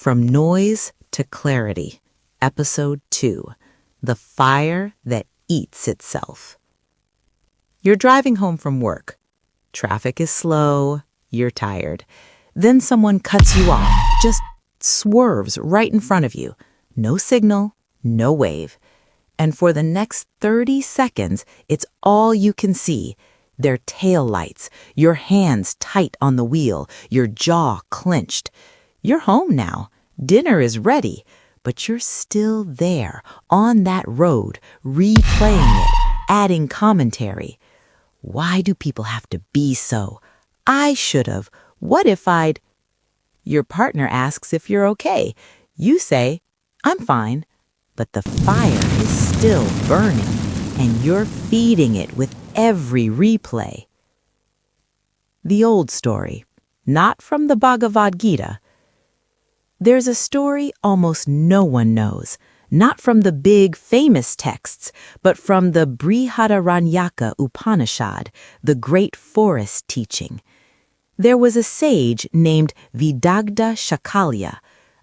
From Noise to Clarity, Episode 2, The Fire That Eats Itself. You're driving home from work. Traffic is slow, you're tired. Then someone cuts you off, just swerves right in front of you. No signal, no wave. And for the next 30 seconds, it's all you can see. Their taillights, your hands tight on the wheel, your jaw clenched. You're home now. Dinner is ready, but you're still there, on that road, replaying it, adding commentary. Why do people have to be so? I should have. What if I'd... Your partner asks if you're okay. You say, I'm fine. But the fire is still burning, and you're feeding it with every replay. The old story, not from the Bhagavad Gita. There's a story almost no one knows, not from the big famous texts, but from the Brihadaranyaka Upanishad, the great forest teaching. There was a sage named Vidagdha Shakalya,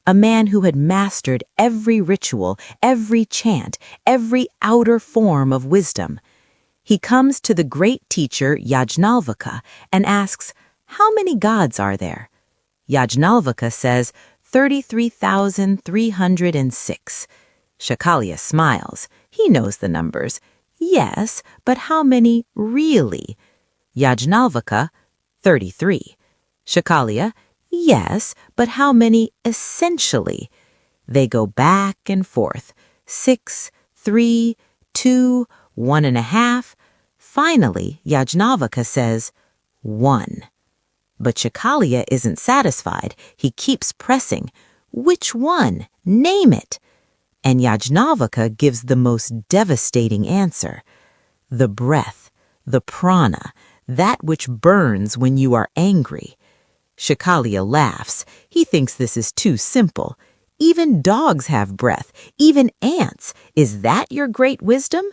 a man who had mastered every ritual, every chant, every outer form of wisdom. He comes to the great teacher Yajnavalkya and asks, "How many gods are there?" Yajnavalkya says, 33,306. Shakalya smiles. He knows the numbers. Yes, but how many really? Yajnavalkya, 33. Shakalya, yes, but how many essentially? They go back and forth. 6, 3, 2, 1.5. Finally, Yajnavalkya says, 1. But Shakalya isn't satisfied. He keeps pressing. Which one? Name it. And Yajnavalkya gives the most devastating answer. The breath, the prana, that which burns when you are angry. Shakalya laughs. He thinks this is too simple. Even dogs have breath, even ants. Is that your great wisdom?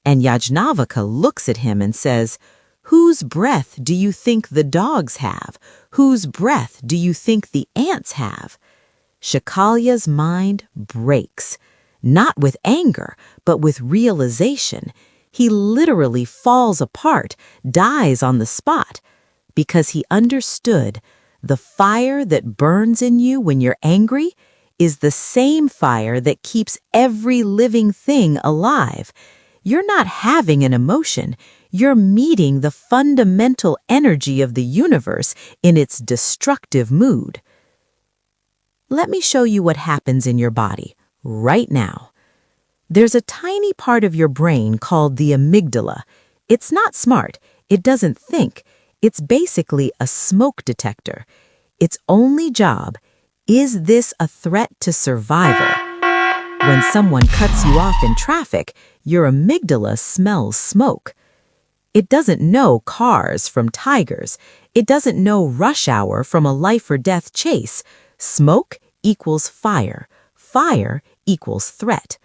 And Yajnavalkya looks at him and says, whose breath do you think the dogs have? Whose breath do you think the ants have? Shakalya's mind breaks, not with anger, but with realization. He literally falls apart, dies on the spot, because he understood the fire that burns in you when you're angry is the same fire that keeps every living thing alive. You're not having an emotion. You're meeting the fundamental energy of the universe in its destructive mood. Let me show you what happens in your body right now. There's a tiny part of your brain called the amygdala. It's not smart. It doesn't think. It's basically a smoke detector. Its only job, is this a threat to survival? When someone cuts you off in traffic, your amygdala smells smoke. It doesn't know cars from tigers. It doesn't know rush hour from a life-or-death chase. Smoke equals fire. Fire equals threat.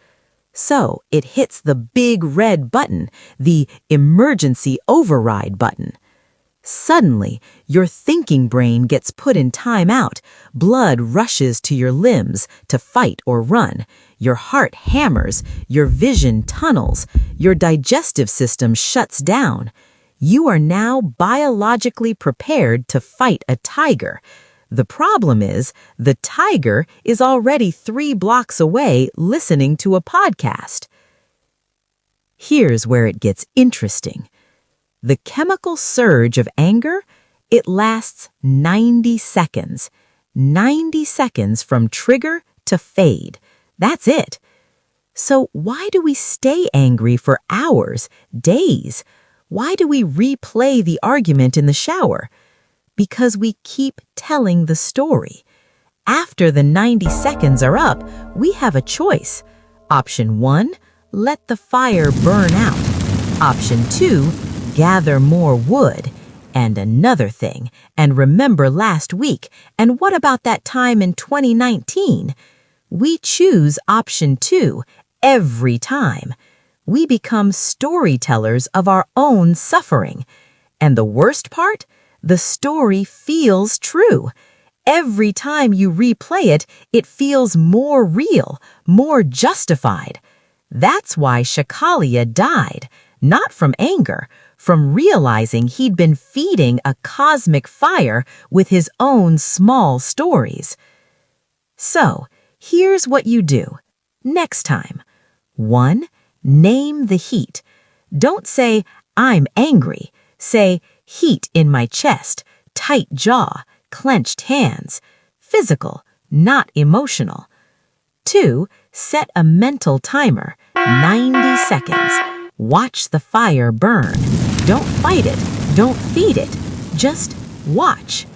So it hits the big red button, the emergency override button. Suddenly, your thinking brain gets put in timeout. Blood rushes to your limbs to fight or run. Your heart hammers. Your vision tunnels. Your digestive system shuts down. You are now biologically prepared to fight a tiger. The problem is, the tiger is already 3 blocks away listening to a podcast. Here's where it gets interesting. The chemical surge of anger, it lasts 90 seconds. 90 seconds from trigger to fade. That's it. So why do we stay angry for hours, days? Why do we replay the argument in the shower? Because we keep telling the story. After the 90 seconds are up, we have a choice. Option 1, let the fire burn out. Option 2, gather more wood. And another thing, and remember last week, and what about that time in 2019? We choose option 2 every time. We become storytellers of our own suffering. And the worst part? The story feels true. Every time you replay it, it feels more real, more justified. That's why Shakalia died, not from anger, from realizing he'd been feeding a cosmic fire with his own small stories. So, here's what you do. Next time. 1. Name the heat. Don't say, I'm angry. Say, heat in my chest, tight jaw, clenched hands. Physical, not emotional. 2. Set a mental timer, 90 seconds. Watch the fire burn. Don't fight it, don't feed it. Just watch.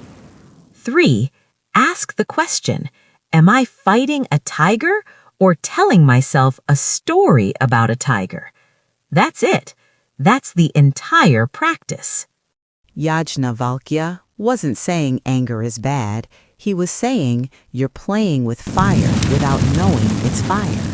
3. Ask the question, am I fighting a tiger or telling myself a story about a tiger? That's it. That's the entire practice. Yajnavalkya wasn't saying anger is bad. He was saying you're playing with fire without knowing it's fire.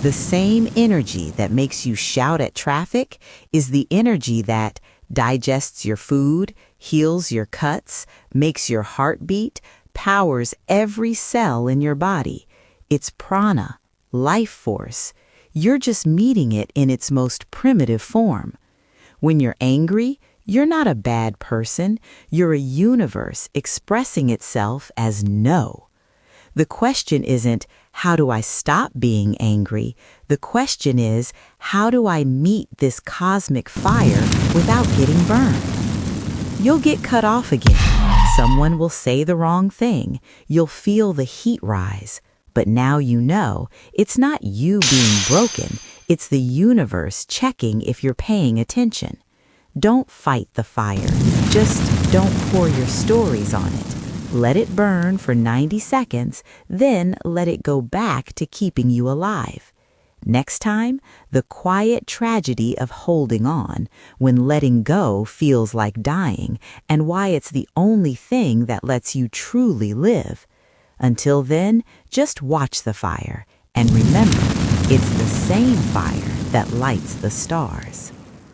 The same energy that makes you shout at traffic is the energy that digests your food, heals your cuts, makes your heart beat, powers every cell in your body. It's prana, life force. You're just meeting it in its most primitive form. When you're angry, you're not a bad person. You're a universe expressing itself as no. The question isn't, how do I stop being angry? The question is, how do I meet this cosmic fire without getting burned? You'll get cut off again. Someone will say the wrong thing. You'll feel the heat rise. But now you know it's not you being broken. It's the universe checking if you're paying attention. Don't fight the fire. Just don't pour your stories on it. Let it burn for 90 seconds, then let it go back to keeping you alive. Next time, the quiet tragedy of holding on, when letting go feels like dying, and why it's the only thing that lets you truly live. Until then, just watch the fire, and remember, it's the same fire that lights the stars.